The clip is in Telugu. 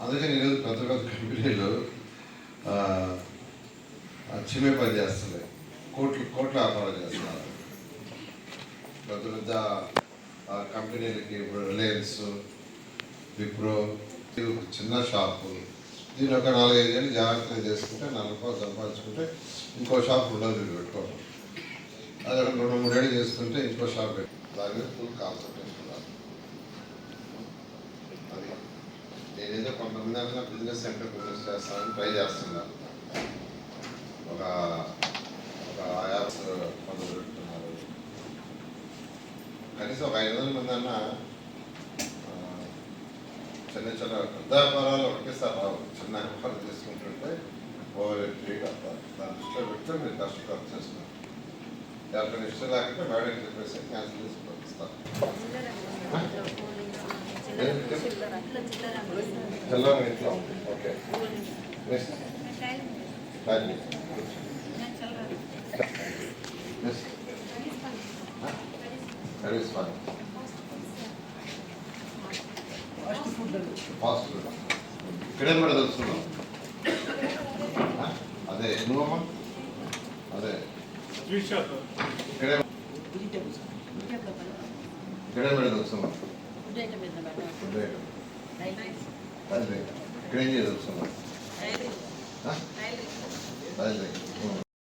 అందుకని ఈరోజు పెద్ద పెద్ద కంపెనీలు చిమే పని చేస్తున్నాయి, కోట్ల వ్యాపారం చేస్తున్నారు. పెద్ద పెద్ద కంపెనీలకి ఇప్పుడు రిలయన్స్, విప్రో, చిన్న షాపు, దీని ఒక 4-5 ఏళ్ళు జాగ్రత్తగా చేసుకుంటే 4 రూపాయలు సంపాదించుకుంటే ఇంకో షాప్ ఉండదు పెట్టుకోవడం. అది 2-3 ఏళ్ళు చేసుకుంటే ఇంకో షాప్ పెట్టి దాని మీద ఫుల్ కాన్సన్ట్రేషన్ ఉండాలి. అది నేనేదో కొంతమంది అన్న బిజినెస్ సెంటర్ బిజినెస్ చేస్తానని ట్రై చేస్తున్నాను. ఒక యాప్స్ మొదలు పెడుతున్నారు. కనీసం ఒక 500 మంది అన్న చిన్న చిన్న పెద్ద వ్యాపారాలు ఒకేసారి రావు. చిన్న వ్యాపారం తీసుకుంటుంటే ఓవర్ ట్రీట్ అవుతారు. దాని దృష్టిలో పెడితే మీరు కష్టపడి చేస్తున్నారు. ఎవరికైనా ఇష్టం లేకపోతే మేడం చెప్పేసి క్యాన్సిల్ చేసి పంపిస్తారు. చిల్లర ఇంట్లో ఓకే ఫాస్ట్ ఫుడ్ ఇక్కడే కూడా తెలుసుకున్నాం. అదే నువ్వమ్మా అదే ఇక్కడే కూడా తెలుసుకున్నాం. ఇక్కడేం చేసి తెలుసుకున్నాం.